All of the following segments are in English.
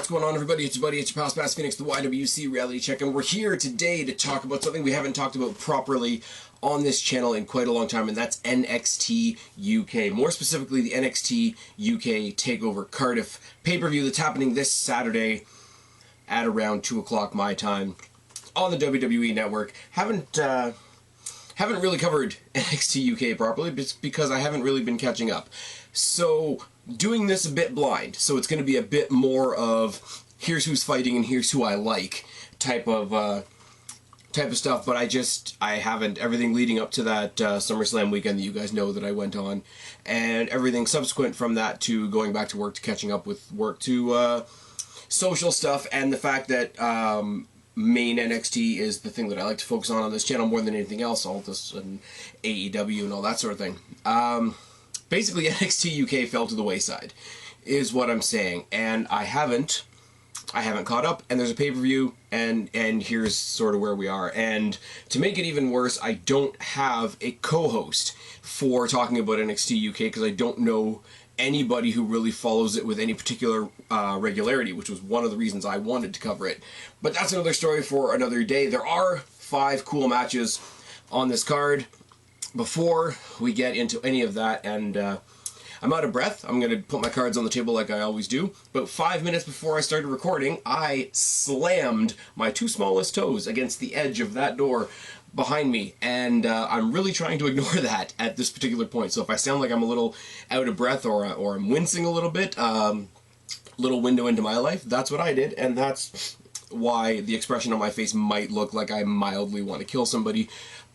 What's going on, everybody? It's your buddy, it's your pal Spaz Phoenix, the YWC Reality Check, and we're here today to talk about something we haven't talked about properly on this channel in quite a long time, and that's NXT UK. More specifically, the NXT UK Takeover Cardiff pay-per-view that's happening this Saturday at around 2 o'clock my time on the WWE Network. Haven't really covered NXT UK properly, just because I haven't really been catching up. So, doing this a bit blind, so it's going to be a bit more of here's who's fighting and here's who I like type of stuff. But I haven't, everything leading up to that SummerSlam weekend that you guys know that I went on, and everything subsequent from that to going back to work to catching up with work to social stuff, and the fact that main NXT is the thing that I like to focus on this channel more than anything else, all this and AEW and all that sort of thing. Basically, NXT UK fell to the wayside, is what I'm saying, and I haven't caught up, and there's a pay-per-view, and here's sort of where we are. And to make it even worse, I don't have a co-host for talking about NXT UK, because I don't know anybody who really follows it with any particular regularity, which was one of the reasons I wanted to cover it. But that's another story for another day. There are 5 cool matches on this card. Before we get into any of that, and I'm out of breath, I'm going to put my cards on the table like I always do. About 5 minutes before I started recording, I slammed my 2 smallest toes against the edge of that door behind me, and I'm really trying to ignore that at this particular point. So if I sound like I'm a little out of breath or I'm wincing a little bit, little window into my life, that's what I did, and that's why the expression on my face might look like I mildly want to kill somebody,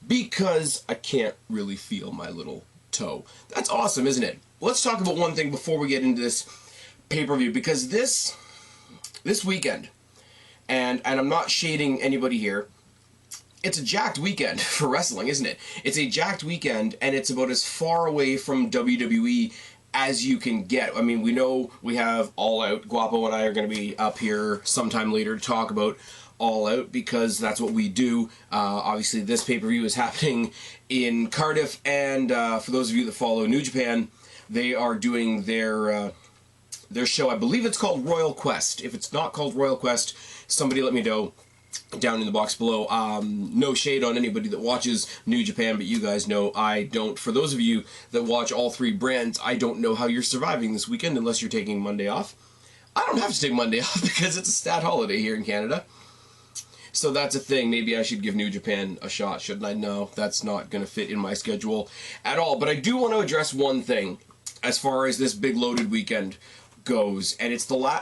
because I can't really feel my little toe. That's awesome, isn't it? Let's talk about one thing before we get into this pay-per-view, because this weekend, and I'm not shading anybody here, it's a jacked weekend for wrestling, isn't it? It's a jacked weekend, and it's about as far away from WWE as you can get. I mean, we know we have All Out. Guapo and I are going to be up here sometime later to talk about All Out, because that's what we do. Obviously, this pay-per-view is happening in Cardiff, and for those of you that follow New Japan, they are doing their show. I believe it's called Royal Quest. If it's not called Royal Quest, somebody let me know down in the box below. No shade on anybody that watches New Japan, but you guys know I don't. For those of you that watch all 3 brands, I don't know how you're surviving this weekend unless you're taking Monday off. I don't have to take Monday off because it's a stat holiday here in Canada. So that's a thing. Maybe I should give New Japan a shot, shouldn't I? No, that's not going to fit in my schedule at all. But I do want to address one thing as far as this big loaded weekend goes, and it's the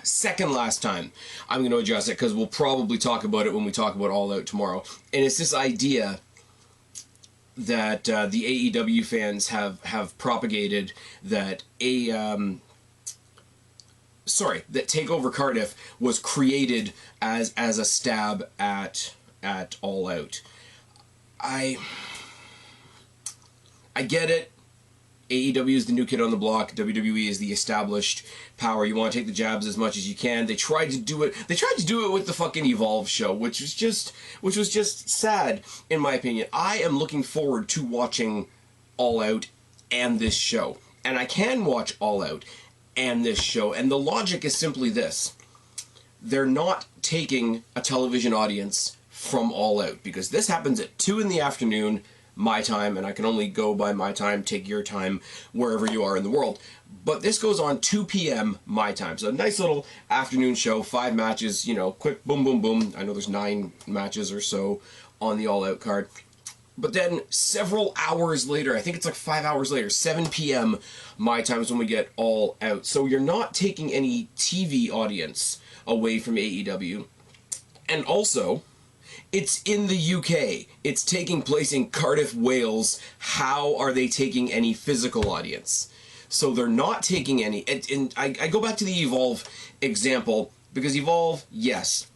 second last time I'm going to address it, because we'll probably talk about it when we talk about All Out tomorrow. And it's this idea that the AEW fans have propagated that that Takeover Cardiff was created as a stab at All Out. I get it. AEW is the new kid on the block. WWE is the established power. You want to take the jabs as much as you can. They tried to do it. They tried to do it with the fucking Evolve show, which was just sad, in my opinion. I am looking forward to watching All Out and this show, and I can watch All Out and this show. And the logic is simply this: they're not taking a television audience from All Out, because this happens at 2 in the afternoon. My time, and I can only go by my time, take your time wherever you are in the world. But this goes on 2 p.m. my time. So a nice little afternoon show, 5 matches, you know, quick boom, boom, boom. I know there's 9 matches or so on the All Out card. But then several hours later, I think it's like 5 hours later, 7 p.m. my time is when we get All Out. So you're not taking any TV audience away from AEW. And also, it's in the UK. It's taking place in Cardiff, Wales. How are they taking any physical audience? So they're not taking any. And I go back to the Evolve example, because Evolve, yes,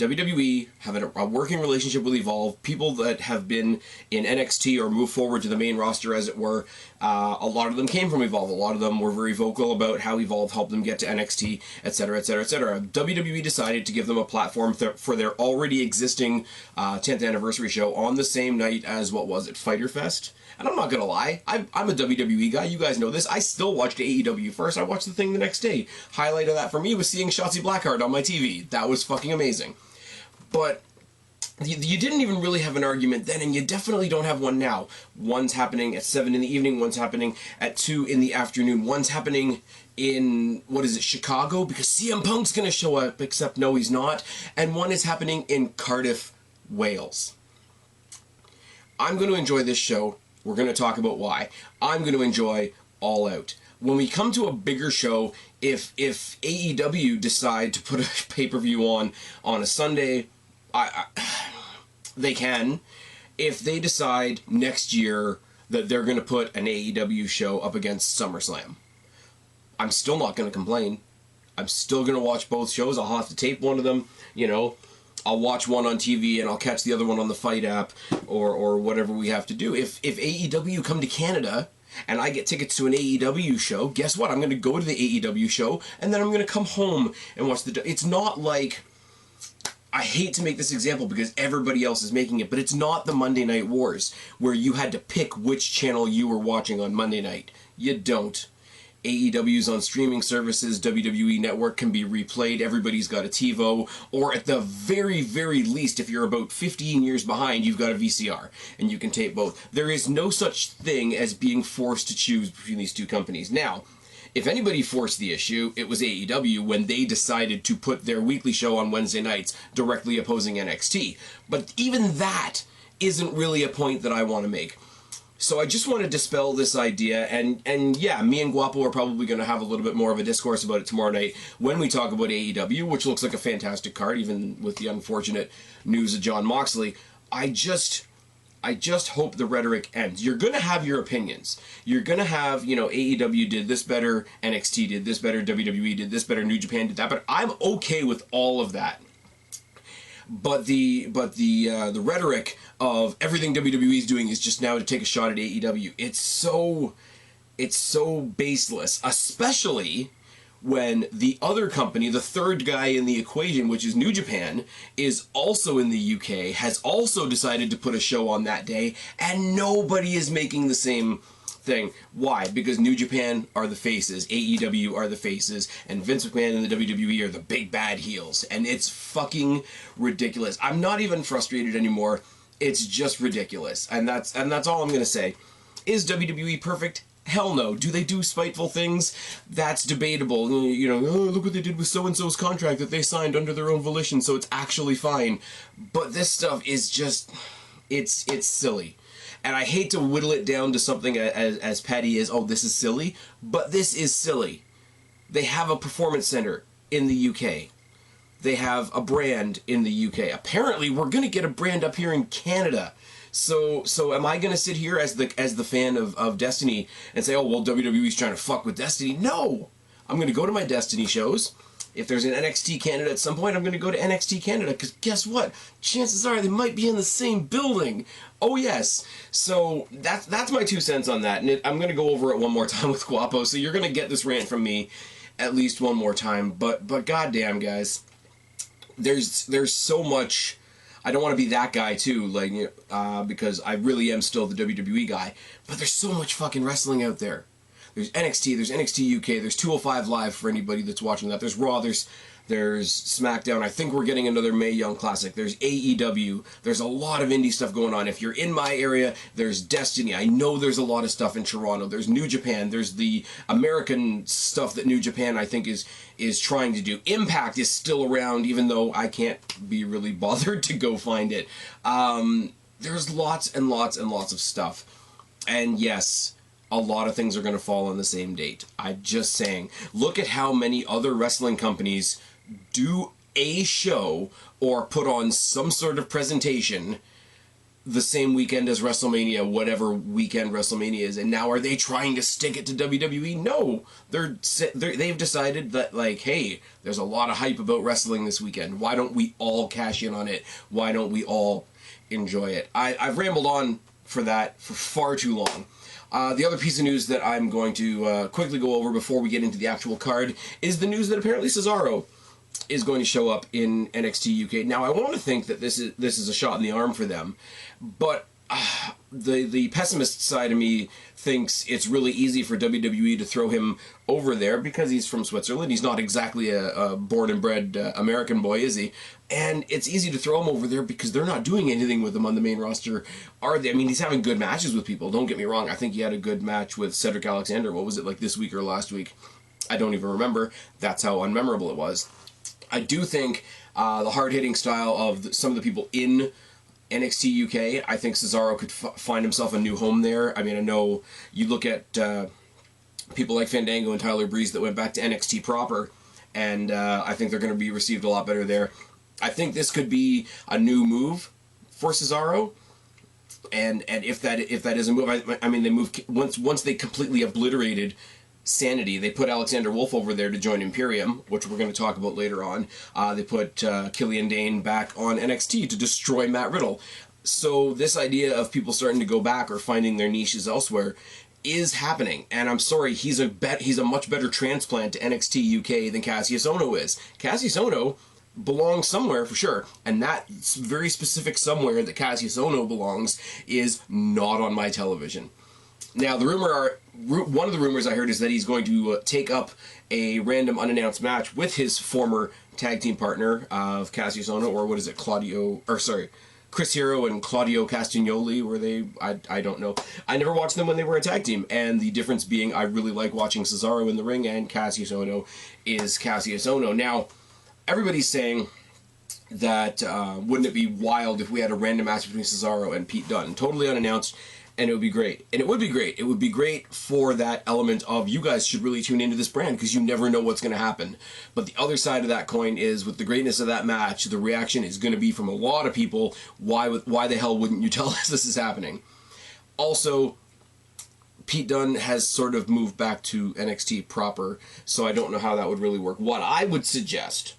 WWE have a working relationship with Evolve. People that have been in NXT or moved forward to the main roster, as it were, a lot of them came from Evolve. A lot of them were very vocal about how Evolve helped them get to NXT, etc., etc., etc. WWE decided to give them a platform for their already existing 10th anniversary show on the same night as, what was it, Fyter Fest? And I'm not gonna lie, I'm a WWE guy. You guys know this. I still watched AEW first. I watched the thing the next day. Highlight of that for me was seeing Shotzi Blackheart on my TV. That was fucking amazing. But you didn't even really have an argument then, and you definitely don't have one now. One's happening at 7 in the evening, one's happening at 2 in the afternoon, one's happening in, what is it, Chicago? Because CM Punk's gonna show up, except no, he's not. And one is happening in Cardiff, Wales. I'm going to enjoy this show. We're going to talk about why. I'm going to enjoy All Out. When we come to a bigger show, if AEW decide to put a pay-per-view on a Sunday, they can. If they decide next year that they're going to put an AEW show up against SummerSlam, I'm still not going to complain. I'm still going to watch both shows. I'll have to tape one of them, you know. I'll watch one on TV and I'll catch the other one on the Fight app or whatever we have to do. If AEW come to Canada and I get tickets to an AEW show, guess what? I'm going to go to the AEW show and then I'm going to come home and watch the... It's not like... I hate to make this example because everybody else is making it, but it's not the Monday Night Wars where you had to pick which channel you were watching on Monday night. You don't. AEW's on streaming services, WWE Network can be replayed, everybody's got a TiVo, or at the very, very least, if you're about 15 years behind, you've got a VCR, and you can tape both. There is no such thing as being forced to choose between these two companies. Now, if anybody forced the issue, it was AEW when they decided to put their weekly show on Wednesday nights directly opposing NXT. But even that isn't really a point that I want to make. So I just want to dispel this idea, and yeah, me and Guapo are probably going to have a little bit more of a discourse about it tomorrow night when we talk about AEW, which looks like a fantastic card, even with the unfortunate news of Jon Moxley. I just hope the rhetoric ends. You're going to have your opinions. You're going to have, you know, AEW did this better, NXT did this better, WWE did this better, New Japan did that, but I'm okay with all of that. But the rhetoric of everything WWE is doing is just now to take a shot at AEW. It's so baseless, especially when the other company, the third guy in the equation, which is New Japan, is also in the UK, has also decided to put a show on that day, and nobody is making the same thing. Why? Because New Japan are the faces, AEW are the faces, and Vince McMahon and the WWE are the big bad heels. And it's fucking ridiculous. I'm not even frustrated anymore. It's just ridiculous. And that's all I'm gonna say. Is WWE perfect? Hell no. Do they do spiteful things? That's debatable. You know, oh, look what they did with so-and-so's contract that they signed under their own volition, so it's actually fine. But this stuff is just... It's silly. And I hate to whittle it down to something as petty as, oh, this is silly, but this is silly. They have a performance center in the UK. They have a brand in the UK. Apparently, we're going to get a brand up here in Canada. So am I going to sit here as the fan of Destiny and say, oh, well, WWE's trying to fuck with Destiny? No! I'm going to go to my Destiny shows. If there's an NXT Canada at some point, I'm going to go to NXT Canada, because guess what? Chances are they might be in the same building. Oh, yes. So that's my 2 cents on that. And I'm going to go over it one more time with Guapo, so you're going to get this rant from me at least one more time. But goddamn, guys, there's so much... I don't want to be that guy, too, like because I really am still the WWE guy, but there's so much fucking wrestling out there. There's NXT, there's NXT UK, there's 205 Live for anybody that's watching that. There's Raw, there's SmackDown. I think we're getting another Mae Young Classic. There's AEW. There's a lot of indie stuff going on. If you're in my area, there's Destiny. I know there's a lot of stuff in Toronto. There's New Japan. There's the American stuff that New Japan, I think, is trying to do. Impact is still around, even though I can't be really bothered to go find it. There's lots and lots and lots of stuff. And yes... a lot of things are going to fall on the same date. I'm just saying. Look at how many other wrestling companies do a show or put on some sort of presentation the same weekend as WrestleMania, whatever weekend WrestleMania is, and now are they trying to stick it to WWE? No, they've decided that, like, hey, there's a lot of hype about wrestling this weekend. Why don't we all cash in on it? Why don't we all enjoy it? I've rambled on for that for far too long. The other piece of news that I'm going to quickly go over before we get into the actual card is the news that apparently Cesaro is going to show up in NXT UK. Now, I want to think that this is a shot in the arm for them, but the pessimist side of me thinks it's really easy for WWE to throw him over there because he's from Switzerland. He's not exactly a born and bred American boy, is he? And it's easy to throw him over there because they're not doing anything with him on the main roster, are they? I mean, he's having good matches with people, don't get me wrong. I think he had a good match with Cedric Alexander. What was it, like this week or last week? I don't even remember. That's how unmemorable it was. I do think the hard-hitting style of some of the people in NXT UK, I think Cesaro could find himself a new home there. I mean, I know you look at people like Fandango and Tyler Breeze that went back to NXT proper, and I think they're going to be received a lot better there. I think this could be a new move for Cesaro, and if that is a move, I mean, they moved once they completely obliterated Sanity. They put Alexander Wolf over there to join Imperium, which we're going to talk about later on. They put Killian Dane back on NXT to destroy Matt Riddle. So this idea of people starting to go back or finding their niches elsewhere is happening. And I'm sorry, he's a much better transplant to NXT UK than Cassius Ohno is. Cassius Ohno belongs somewhere for sure, and that very specific somewhere that Cassius Ohno belongs is not on my television. Now, one of the rumors I heard is that he's going to take up a random unannounced match with his former tag team partner of Cassius Ohno, or what is it, Chris Hero and Claudio Castagnoli, were they? I don't know. I never watched them when they were a tag team, and the difference being I really like watching Cesaro in the ring, and Cassius Ohno is Cassius Ohno. Now, everybody's saying that wouldn't it be wild if we had a random match between Cesaro and Pete Dunne, totally unannounced, and it would be great. And it would be great. It would be great for that element of you guys should really tune into this brand because you never know what's going to happen. But the other side of that coin is with the greatness of that match, the reaction is going to be from a lot of people, why the hell wouldn't you tell us this is happening? Also, Pete Dunne has sort of moved back to NXT proper, so I don't know how that would really work. What I would suggest,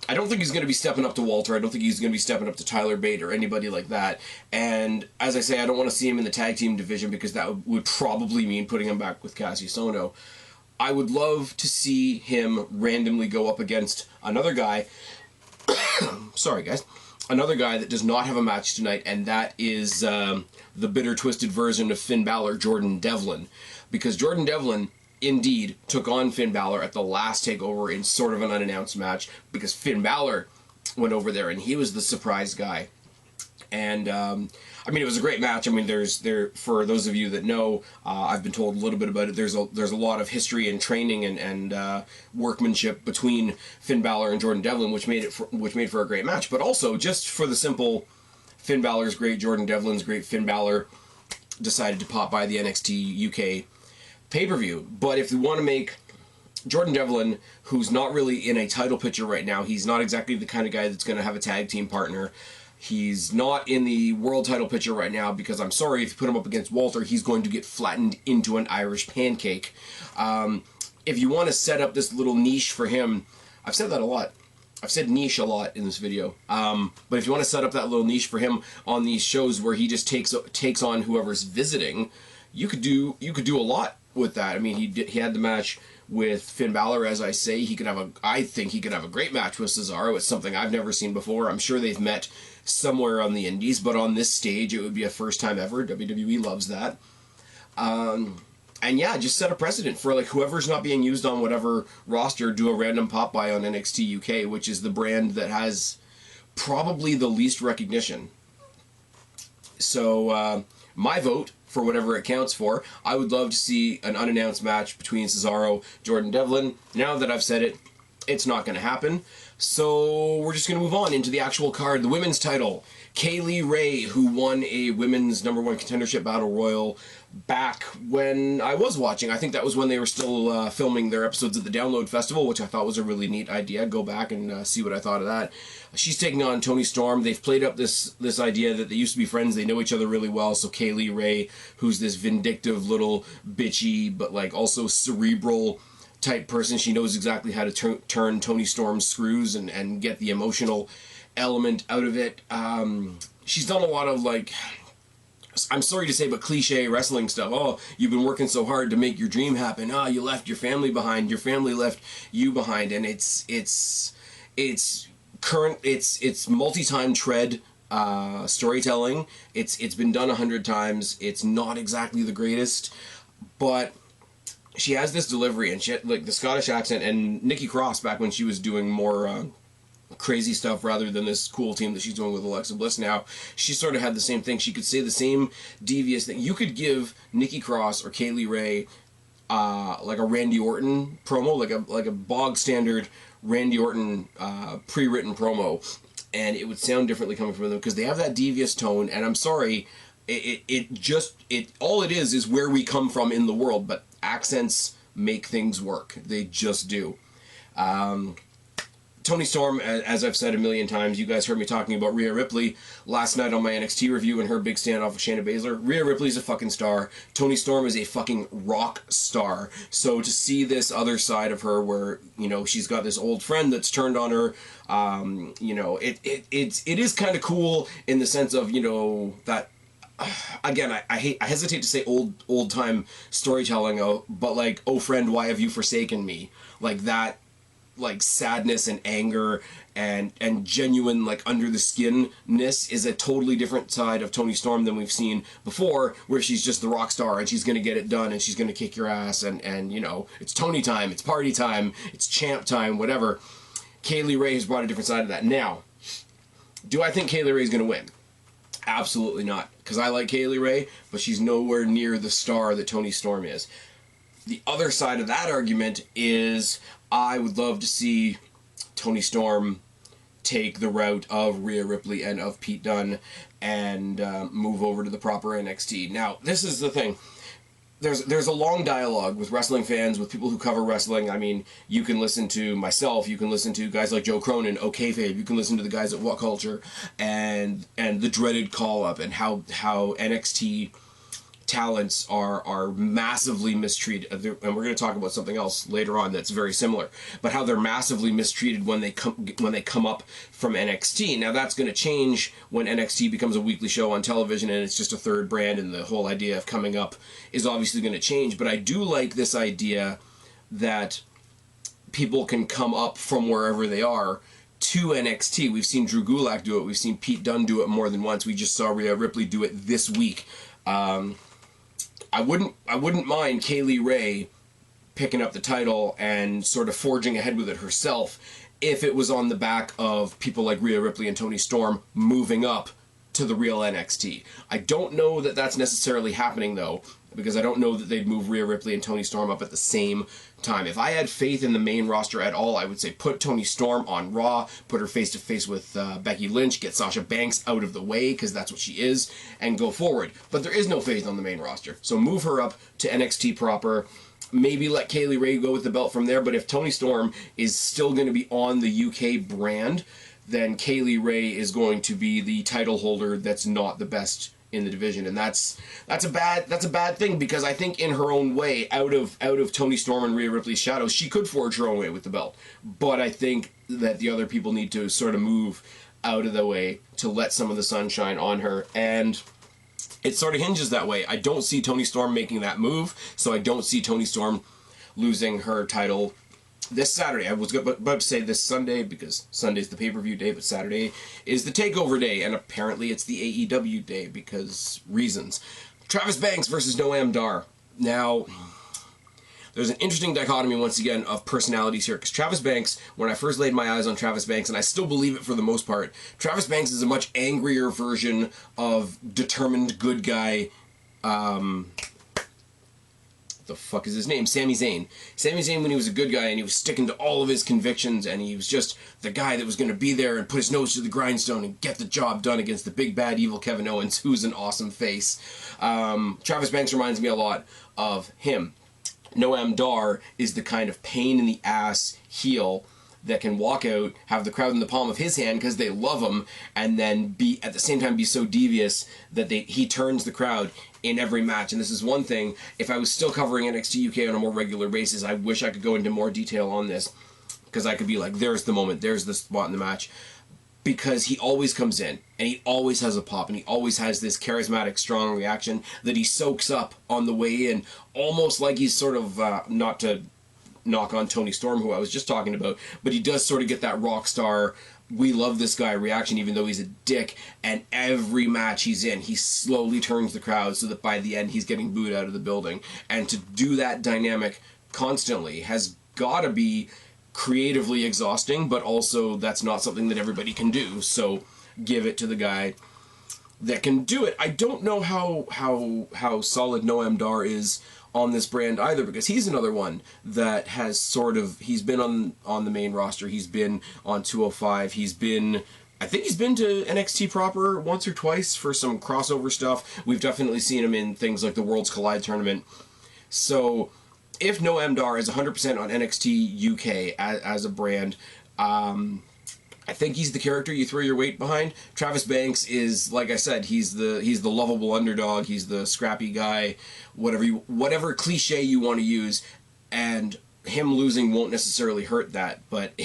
I don't think he's going to be stepping up to Walter. I don't think he's going to be stepping up to Tyler Bate or anybody like that. And as I say, I don't want to see him in the tag team division because that would probably mean putting him back with Cassius Ohno. I would love to see him randomly go up against another guy. Sorry, guys. Another guy that does not have a match tonight, and that is the bitter, twisted version of Finn Balor, Jordan Devlin. Because Jordan Devlin indeed took on Finn Balor at the last Takeover in sort of an unannounced match because Finn Balor went over there and he was the surprise guy. And I mean, it was a great match. I mean, for those of you that know, I've been told a little bit about it. There's a lot of history and training and workmanship between Finn Balor and Jordan Devlin, which made for a great match. But also just for the simple, Finn Balor's great, Jordan Devlin's great. Finn Balor decided to pop by the NXT UK pay-per-view. But if we want to make Jordan Devlin, who's not really in a title picture right now, he's not exactly the kind of guy that's going to have a tag team partner. He's not in the world title picture right now because I'm sorry, if you put him up against Walter, he's going to get flattened into an Irish pancake. If you want to set up this little niche for him, I've said that a lot. I've said niche a lot in this video. But if you want to set up that little niche for him on these shows where he just takes on whoever's visiting, you could do a lot with that. I mean, he had the match with Finn Balor, as I say. I think he could have a great match with Cesaro. It's something I've never seen before. I'm sure they've met somewhere on the indies, but on this stage it would be a first time ever. WWE loves that. And yeah, just set a precedent for like whoever's not being used on whatever roster, do a random pop by on NXT UK, which is the brand that has probably the least recognition. So my vote, for whatever it counts for, I would love to see an unannounced match between Cesaro, Jordan Devlin. Now that I've said it, it's not going to happen. So we're just going to move on into the actual card. The women's title Kaylee Ray, who won a women's #1 contendership battle royal back when I was watching. I think that was when they were still filming their episodes at the Download Festival, which I thought was a really neat idea. Go back and see what I thought of that. She's taking on Toni Storm. They've played up this idea that they used to be friends. They know each other really well. So Kaylee Ray, who's this vindictive little bitchy, but like also cerebral type person, she knows exactly how to turn Toni Storm's screws and get the emotional element out of it. She's done a lot of, like, I'm sorry to say, but cliche wrestling stuff. Oh, you've been working so hard to make your dream happen. Oh, you left your family behind. Your family left you behind. And it's multi-time tread storytelling. It's been done 100 times. It's not exactly the greatest, but she has this delivery, and she had, like, the Scottish accent. And Nikki Cross, back when she was doing more crazy stuff rather than this cool team that she's doing with Alexa Bliss now, she sort of had the same thing. She could say the same devious thing. You could give Nikki Cross or Kaylee Ray like a Randy Orton promo, like a bog standard Randy Orton pre-written promo, and it would sound differently coming from them because they have that devious tone. And I'm sorry, all it is where we come from in the world, but accents make things work. They just do. Toni Storm, as I've said a million times, you guys heard me talking about Rhea Ripley last night on my NXT review and her big standoff with Shayna Baszler. Rhea Ripley's a fucking star. Toni Storm is a fucking rock star. So to see this other side of her where, you know, she's got this old friend that's turned on her, you know, it is kind of cool in the sense of, you know, that, again, I hesitate to say old time storytelling, but like, oh friend, why have you forsaken me? Like that, like sadness and anger and genuine, like, under the skinness is a totally different side of Toni Storm than we've seen before, where she's just the rock star and she's gonna get it done and she's gonna kick your ass and you know, it's Toni time, it's party time, it's champ time, whatever. Kaylee Ray has brought a different side of that. Now, do I think Kaylee Ray is gonna win? Absolutely not, because I like Kaylee Ray, but she's nowhere near the star that Toni Storm is. The other side of that argument is I would love to see Toni Storm take the route of Rhea Ripley and of Pete Dunne and move over to the proper NXT. Now, this is the thing. There's a long dialogue with wrestling fans, with people who cover wrestling. I mean, you can listen to myself, you can listen to guys like Joe Cronin, OKFabe, you can listen to the guys at What Culture, and the dreaded call-up, and how NXT talents are massively mistreated, and we're going to talk about something else later on that's very similar, but how they're massively mistreated when they come up from NXT. Now that's going to change when NXT becomes a weekly show on television and it's just a third brand, and the whole idea of coming up is obviously going to change. But I do like this idea that people can come up from wherever they are to NXT. We've seen Drew Gulak do it, we've seen Pete Dunne do it more than once, we just saw Rhea Ripley do it this week. I wouldn't mind Kaylee Ray picking up the title and sort of forging ahead with it herself if it was on the back of people like Rhea Ripley and Toni Storm moving up to the real NXT. I don't know that that's necessarily happening, though, because I don't know that they'd move Rhea Ripley and Toni Storm up at the same time. If I had faith in the main roster at all, I would say put Toni Storm on Raw, put her face-to-face with Becky Lynch, get Sasha Banks out of the way, because that's what she is, and go forward. But there is no faith on the main roster, so move her up to NXT proper. Maybe let Kaylee Ray go with the belt from there, but if Toni Storm is still going to be on the UK brand, then Kaylee Ray is going to be the title holder that's not the best in the division, and that's a bad thing, because I think in her own way, out of Toni Storm and Rhea Ripley's shadows, she could forge her own way with the belt. But I think that the other people need to sort of move out of the way to let some of the sunshine on her, and it sort of hinges that way. I don't see Toni Storm making that move, so I don't see Toni Storm losing her title this Saturday. I was about to say this Sunday, because Sunday's the pay-per-view day, but Saturday is the Takeover day, and apparently it's the AEW day, because reasons. Travis Banks versus Noam Dar. Now, there's an interesting dichotomy, once again, of personalities here, because Travis Banks, when I first laid my eyes on Travis Banks, and I still believe it for the most part, Travis Banks is a much angrier version of determined good guy the fuck is his name? Sami Zayn. Sami Zayn, when he was a good guy and he was sticking to all of his convictions and he was just the guy that was going to be there and put his nose to the grindstone and get the job done against the big bad evil Kevin Owens, who's an awesome face. Travis Banks reminds me a lot of him. Noam Dar is the kind of pain in the ass heel that can walk out, have the crowd in the palm of his hand because they love him, and then be at the same time be so devious that he turns the crowd in every match. And this is one thing, if I was still covering NXT UK on a more regular basis, I wish I could go into more detail on this, because I could be like, there's the moment, there's the spot in the match, because he always comes in and he always has a pop and he always has this charismatic, strong reaction that he soaks up on the way in, almost like he's sort of not to knock on Tony Storm, who I was just talking about, but he does sort of get that rock star, we love this guy reaction even though he's a dick, and every match he's in, he slowly turns the crowd so that by the end he's getting booed out of the building. And to do that dynamic constantly has got to be creatively exhausting, but also that's not something that everybody can do, so give it to the guy that can do it. I don't know how solid Noam Dar is on this brand either, because he's another one that has sort of, he's been on the main roster, he's been on 205, I think he's been to NXT proper once or twice for some crossover stuff. We've definitely seen him in things like the Worlds Collide tournament. So if Noam Dar is 100% on NXT UK as a brand, I think he's the character you throw your weight behind. Travis Banks is, like I said, he's the lovable underdog, he's the scrappy guy, whatever cliche you want to use, and him losing won't necessarily hurt that, but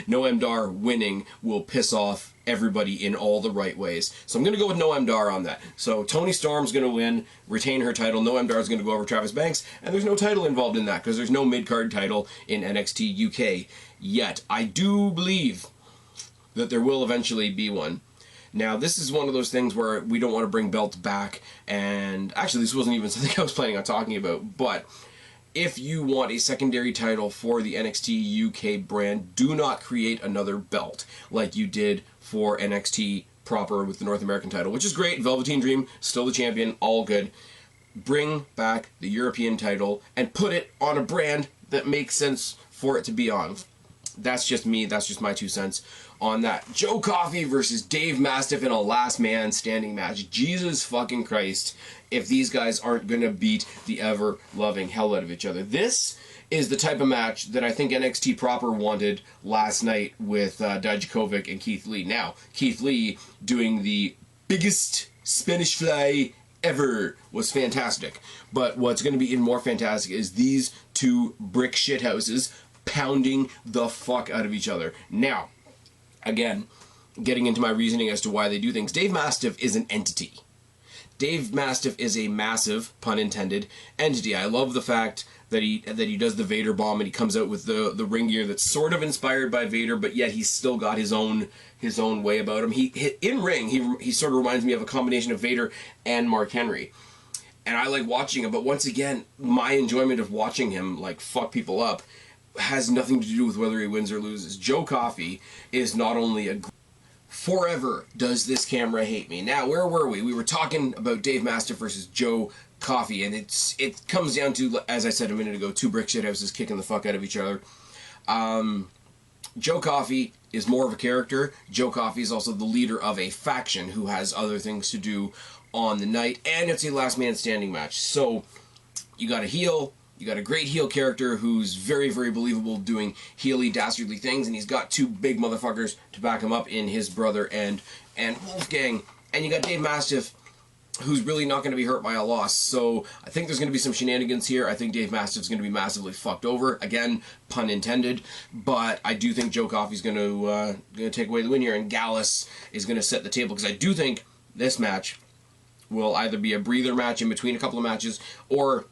Noam Dar winning will piss off everybody in all the right ways. So I'm going to go with Noam Dar on that. So Toni Storm's going to win, retain her title, Noam Dar's going to go over Travis Banks, and there's no title involved in that, because there's no mid-card title in NXT UK yet. I do believe that there will eventually be one. Now, this is one of those things where we don't want to bring belts back, and actually this wasn't even something I was planning on talking about, but if you want a secondary title for the NXT UK brand, do not create another belt like you did for NXT proper with the North American title, which is great. Velveteen Dream, still the champion, all good. Bring back the European title and put it on a brand that makes sense for it to be on. That's just me, that's just my 2 cents on that. Joe Coffey versus Dave Mastiff in a last man standing match. Jesus fucking Christ, if these guys aren't going to beat the ever-loving hell out of each other. This is the type of match that I think NXT proper wanted last night with Dijakovic and Keith Lee. Now, Keith Lee doing the biggest Spanish fly ever was fantastic. But what's going to be even more fantastic is these two brick shithouses pounding the fuck out of each other. Now, again, getting into my reasoning as to why they do things. Dave Mastiff is an entity. Dave Mastiff is a massive, pun intended, entity. I love the fact that he does the Vader bomb and he comes out with the ring gear that's sort of inspired by Vader, but yet he's still got his own way about him. In ring, he sort of reminds me of a combination of Vader and Mark Henry. And I like watching him, but once again, my enjoyment of watching him like fuck people up has nothing to do with whether he wins or loses. Joe Coffey is not only a... Forever does this camera hate me. Now, where were we? We were talking about Dave Mastiff versus Joe Coffey, and it comes down to, as I said a minute ago, two brick shithouses kicking the fuck out of each other. Joe Coffey is more of a character. Joe Coffey is also the leader of a faction who has other things to do on the night, and it's a last man standing match. So, you got a heel. You got a great heel character who's very, very believable doing heely, dastardly things, and he's got two big motherfuckers to back him up in his brother and Wolfgang. And you got Dave Mastiff, who's really not going to be hurt by a loss. So I think there's going to be some shenanigans here. I think Dave Mastiff's going to be massively fucked over. Again, pun intended. But I do think Joe Coffey's going to take away the win here, and Gallus is going to set the table, because I do think this match will either be a breather match in between a couple of matches, or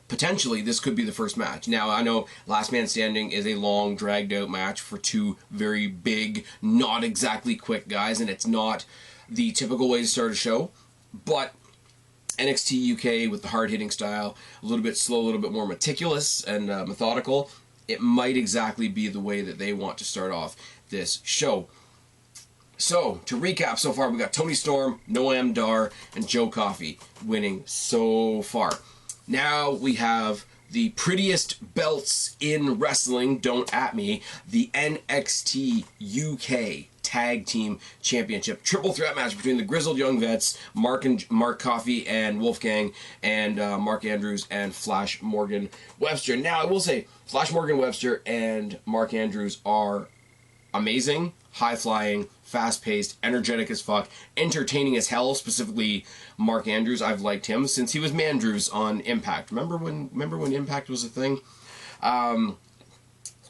potentially this could be the first match. Now, I know Last Man Standing is a long, dragged-out match for two very big, not exactly quick guys, and it's not the typical way to start a show, but NXT UK with the hard-hitting style, a little bit slow, a little bit more meticulous and methodical, it might exactly be the way that they want to start off this show. So, to recap so far, we got Toni Storm, Noam Dar, and Joe Coffey winning so far. Now we have the prettiest belts in wrestling, don't at me, the NXT UK Tag Team Championship. Triple threat match between the Grizzled Young Vets, Mark Coffey and Wolfgang, and Mark Andrews and Flash Morgan Webster. Now, I will say, Flash Morgan Webster and Mark Andrews are amazing, high-flying, fast-paced, energetic as fuck, entertaining as hell. Specifically, Mark Andrews. I've liked him since he was Mandrews on Impact. Remember when Impact was a thing?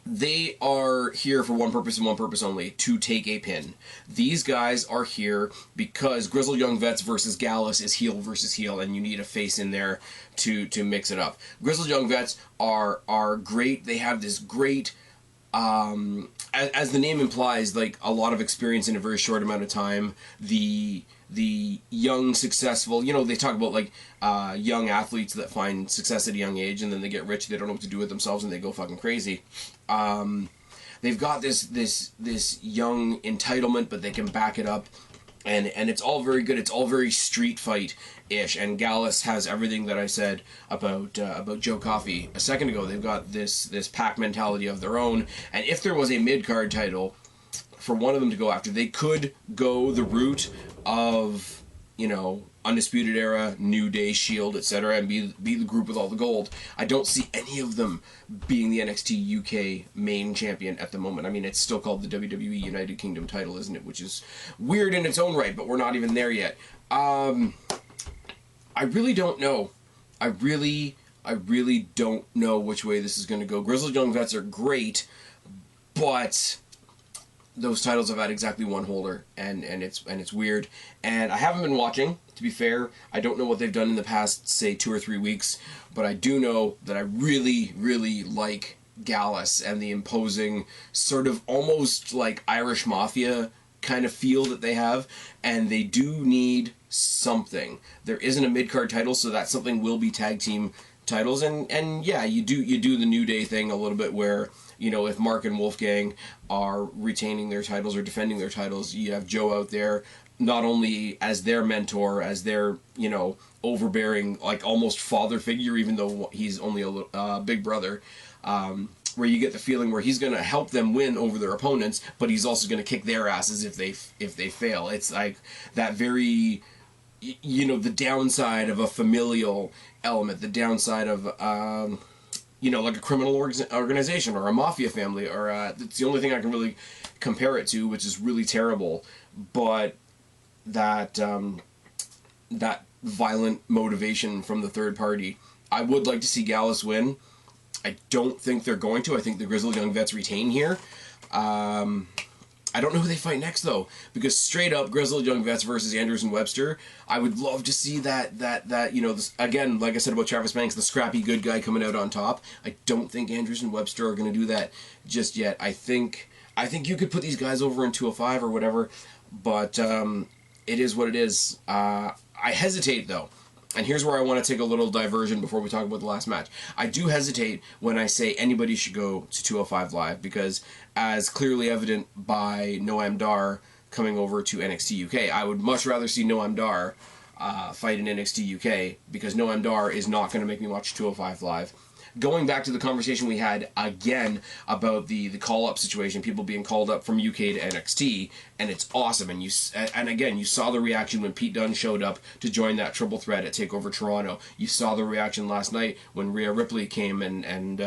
They are here for one purpose and one purpose only: to take a pin. These guys are here because Grizzled Young Vets versus Gallus is heel versus heel, and you need a face in there to mix it up. Grizzled Young Vets are great. They have this great, as the name implies, like a lot of experience in a very short amount of time. The young, successful, they talk about like young athletes that find success at a young age and then they get rich, they don't know what to do with themselves and they go fucking crazy. They've got this young entitlement, but they can back it up, and it's all very good. It's all very street fight-ish, and Gallus has everything that I said about Joe Coffey a second ago. They've got this pack mentality of their own, and if there was a mid-card title for one of them to go after, they could go the route of, Undisputed Era, New Day, Shield, etc., and be the group with all the gold. I don't see any of them being the NXT UK main champion at the moment. I mean, it's still called the WWE United Kingdom title, isn't it? Which is weird in its own right, but we're not even there yet. I really don't know. I really don't know which way this is going to go. Grizzled Young Vets are great, but those titles have had exactly one holder, and it's weird. And I haven't been watching, to be fair. I don't know what they've done in the past, say, 2 or 3 weeks, but I do know that I really, really like Gallus and the imposing, sort of almost like Irish Mafia kind of feel that they have, and they do need something. There isn't a mid-card title, so that something will be tag team titles, and yeah, you do the New Day thing a little bit where, if Mark and Wolfgang are retaining their titles or defending their titles, you have Joe out there not only as their mentor, as their, overbearing, like almost father figure, even though he's only a little, big brother, where you get the feeling where he's going to help them win over their opponents, but he's also going to kick their asses if they fail. It's like that very, the downside of a familial element, the downside of like a criminal organization or a mafia family, or it's the only thing I can really compare it to, which is really terrible. But that violent motivation from the third party, I would like to see Gallus win. I don't think they're going to. I think the Grizzled Young Vets retain here. I don't know who they fight next, though, because straight up Grizzled Young Vets versus Andrews and Webster, I would love to see that again, like I said about Travis Banks, the scrappy good guy coming out on top. I don't think Andrews and Webster are going to do that just yet. I think you could put these guys over in 205 or whatever, but it is what it is. I hesitate, though. And here's where I want to take a little diversion before we talk about the last match. I do hesitate when I say anybody should go to 205 Live, because as clearly evident by Noam Dar coming over to NXT UK, I would much rather see Noam Dar fight in NXT UK, because Noam Dar is not going to make me watch 205 Live. Going back to the conversation we had again about the call-up situation, people being called up from UK to NXT, and it's awesome. And again, you saw the reaction when Pete Dunne showed up to join that triple threat at Takeover Toronto. You saw the reaction last night when Rhea Ripley came and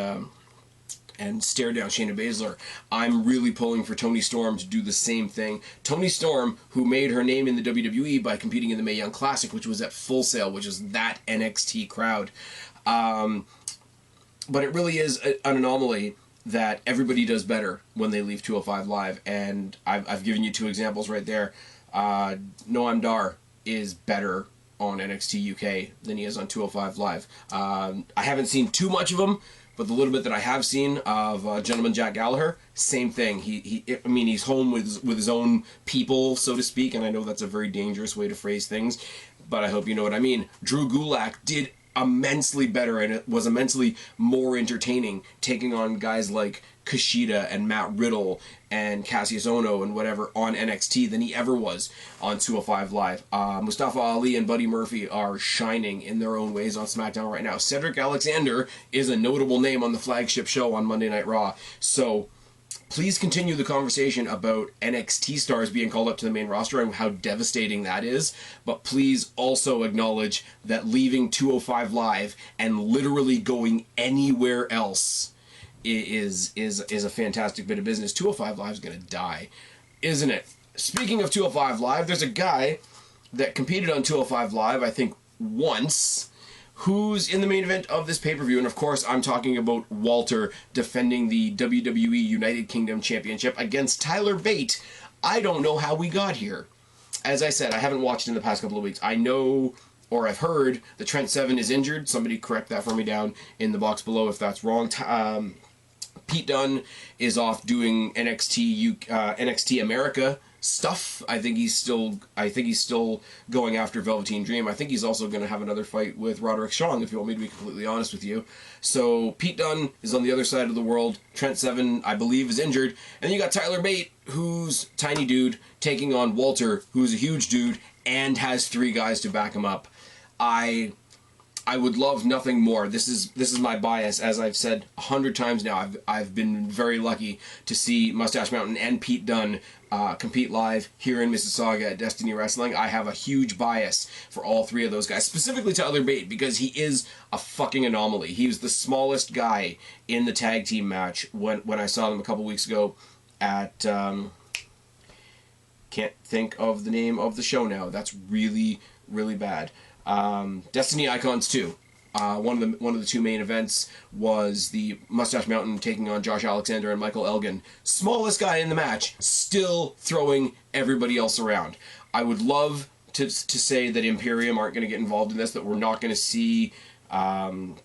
stared down Shayna Baszler. I'm really pulling for Toni Storm to do the same thing. Toni Storm, who made her name in the WWE by competing in the Mae Young Classic, which was at Full Sail, which is that NXT crowd. But it really is an anomaly that everybody does better when they leave 205 Live, and I've given you 2 examples right there. Noam Dar is better on NXT UK than he is on 205 Live. I haven't seen too much of him, but the little bit that I have seen of Gentleman Jack Gallagher, same thing. He's home with his own people, so to speak, and I know that's a very dangerous way to phrase things, but I hope you know what I mean. Drew Gulak did immensely better, and it was immensely more entertaining, taking on guys like Kushida and Matt Riddle and Cassius Ohno and whatever on NXT than he ever was on 205 Live. Mustafa Ali and Buddy Murphy are shining in their own ways on SmackDown right now. Cedric Alexander is a notable name on the flagship show on Monday Night Raw. So please continue the conversation about NXT stars being called up to the main roster and how devastating that is. But please also acknowledge that leaving 205 Live and literally going anywhere else is a fantastic bit of business. 205 Live is going to die, isn't it? Speaking of 205 Live, there's a guy that competed on 205 Live, I think, once, who's in the main event of this pay-per-view, and of course I'm talking about Walter defending the WWE United Kingdom Championship against Tyler Bate. I don't know how we got here. As I said, I haven't watched in the past couple of weeks. I know, or I've heard, that Trent Seven is injured. Somebody correct that for me down in the box below if that's wrong. Pete Dunne is off doing NXT America stuff. I think he's still going after Velveteen Dream. I think he's also going to have another fight with Roderick Strong, if you want me to be completely honest with you. So Pete Dunne is on the other side of the world. Trent Seven, I believe, is injured. And then you got Tyler Bate, who's tiny dude, taking on Walter, who's a huge dude, and has 3 guys to back him up. I would love nothing more. This is my bias, as I've said 100 times now. I've been very lucky to see Mustache Mountain and Pete Dunne compete live here in Mississauga at Destiny Wrestling. I have a huge bias for all 3 of those guys, specifically Tyler Bate, because he is a fucking anomaly. He was the smallest guy in the tag team match when I saw them a couple weeks ago at can't think of the name of the show now. That's really, really bad. Destiny Icons 2. One of the 2 main events was the Mustache Mountain taking on Josh Alexander and Michael Elgin. Smallest guy in the match, still throwing everybody else around. I would love to say that Imperium aren't going to get involved in this, that we're not going to see Marcel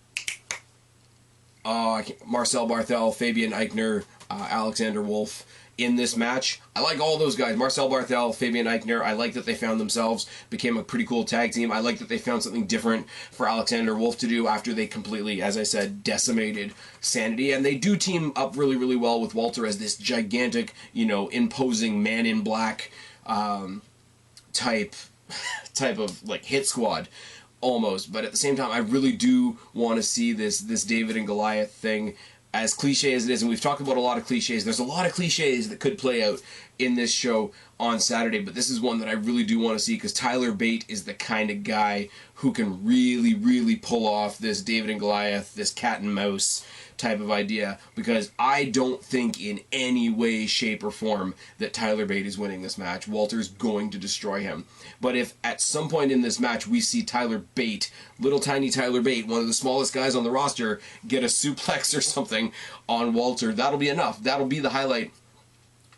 Barthel, Fabian Eichner, Alexander Wolf in this match. I like all those guys. Marcel Barthel, Fabian Eichner, I like that they found themselves, became a pretty cool tag team. I like that they found something different for Alexander Wolf to do after they completely, as I said, decimated Sanity. And they do team up really, really well with Walter as this gigantic, imposing man in black type of like hit squad almost. But at the same time, I really do want to see this David and Goliath thing. As cliche as it is, and we've talked about a lot of cliches, there's a lot of cliches that could play out in this show on Saturday, but this is one that I really do want to see, because Tyler Bate is the kind of guy who can really, really pull off this David and Goliath, this cat and mouse type of idea, because I don't think in any way, shape, or form that Tyler Bate is winning this match. Walter's going to destroy him. But if at some point in this match we see Tyler Bate, little tiny Tyler Bate, one of the smallest guys on the roster, get a suplex or something on Walter, that'll be enough. That'll be the highlight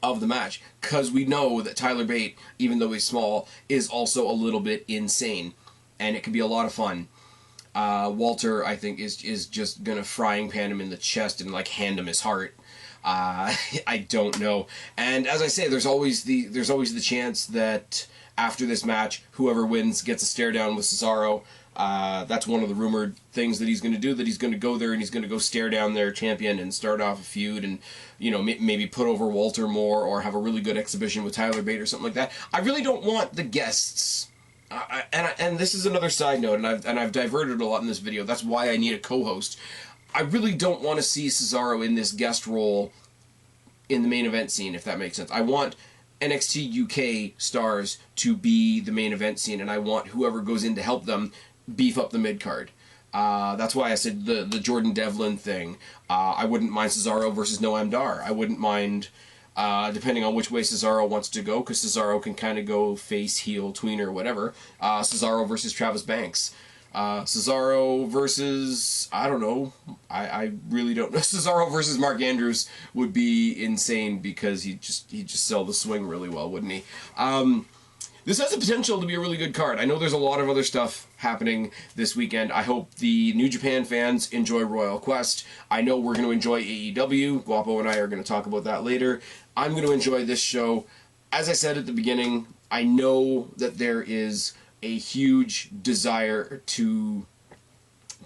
of the match, because we know that Tyler Bate, even though he's small, is also a little bit insane, and it can be a lot of fun. Walter, I think, is just gonna frying pan him in the chest and like hand him his heart. I don't know. And as I say, there's always the chance that after this match, whoever wins gets a stare down with Cesaro. That's one of the rumored things that he's going to do, that he's going to go there and he's going to go stare down their champion and start off a feud and, maybe put over Walter more or have a really good exhibition with Tyler Bate or something like that. I really don't want the guests. And this is another side note, and I've diverted a lot in this video. That's why I need a co-host. I really don't want to see Cesaro in this guest role in the main event scene, if that makes sense. I want NXT UK stars to be the main event scene, and I want whoever goes in to help them beef up the mid-card. That's why I said the Jordan Devlin thing. I wouldn't mind Cesaro versus Noam Dar. I wouldn't mind, depending on which way Cesaro wants to go, because Cesaro can kind of go face, heel, tweener, whatever. Cesaro versus Travis Banks. Cesaro versus, I don't know, I really don't know. Cesaro versus Mark Andrews would be insane, because he'd just sell the swing really well, wouldn't he? This has the potential to be a really good card. I know there's a lot of other stuff happening this weekend. I hope the New Japan fans enjoy Royal Quest. I know we're going to enjoy AEW. Guapo and I are going to talk about that later. I'm going to enjoy this show. As I said at the beginning, I know that there is a huge desire to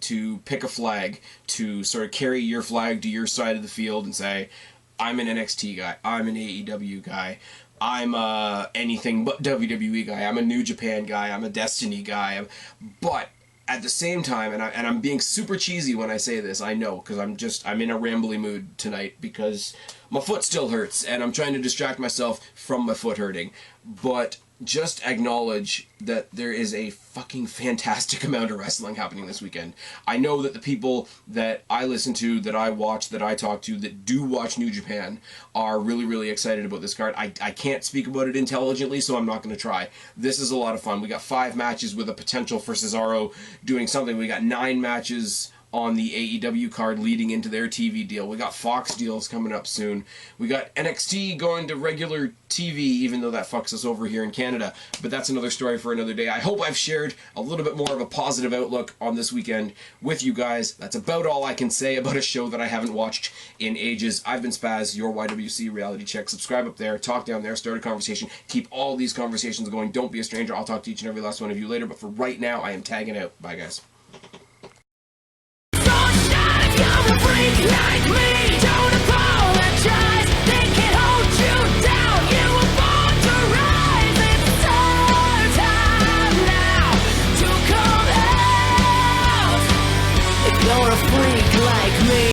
to pick a flag, to sort of carry your flag to your side of the field and say, I'm an NXT guy, I'm an AEW guy, I'm anything but WWE guy, I'm a New Japan guy, I'm a Destiny guy, but at the same time, and I'm being super cheesy when I say this, I know, because I'm in a rambly mood tonight because my foot still hurts, and I'm trying to distract myself from my foot hurting, but just acknowledge that there is a fucking fantastic amount of wrestling happening this weekend. I know that the people that I listen to, that I watch, that I talk to, that do watch New Japan are really, really excited about this card. I can't speak about it intelligently, so I'm not going to try. This is a lot of fun. We got 5 matches with a potential for Cesaro doing something. We got 9 matches on the AEW card leading into their TV deal. We got Fox deals coming up soon. We got NXT going to regular TV, even though that fucks us over here in Canada. But that's another story for another day. I hope I've shared a little bit more of a positive outlook on this weekend with you guys. That's about all I can say about a show that I haven't watched in ages. I've been Spaz, your YWC Reality Check. Subscribe up there, talk down there, start a conversation. Keep all these conversations going. Don't be a stranger. I'll talk to each and every last one of you later. But for right now, I am tagging out. Bye, guys.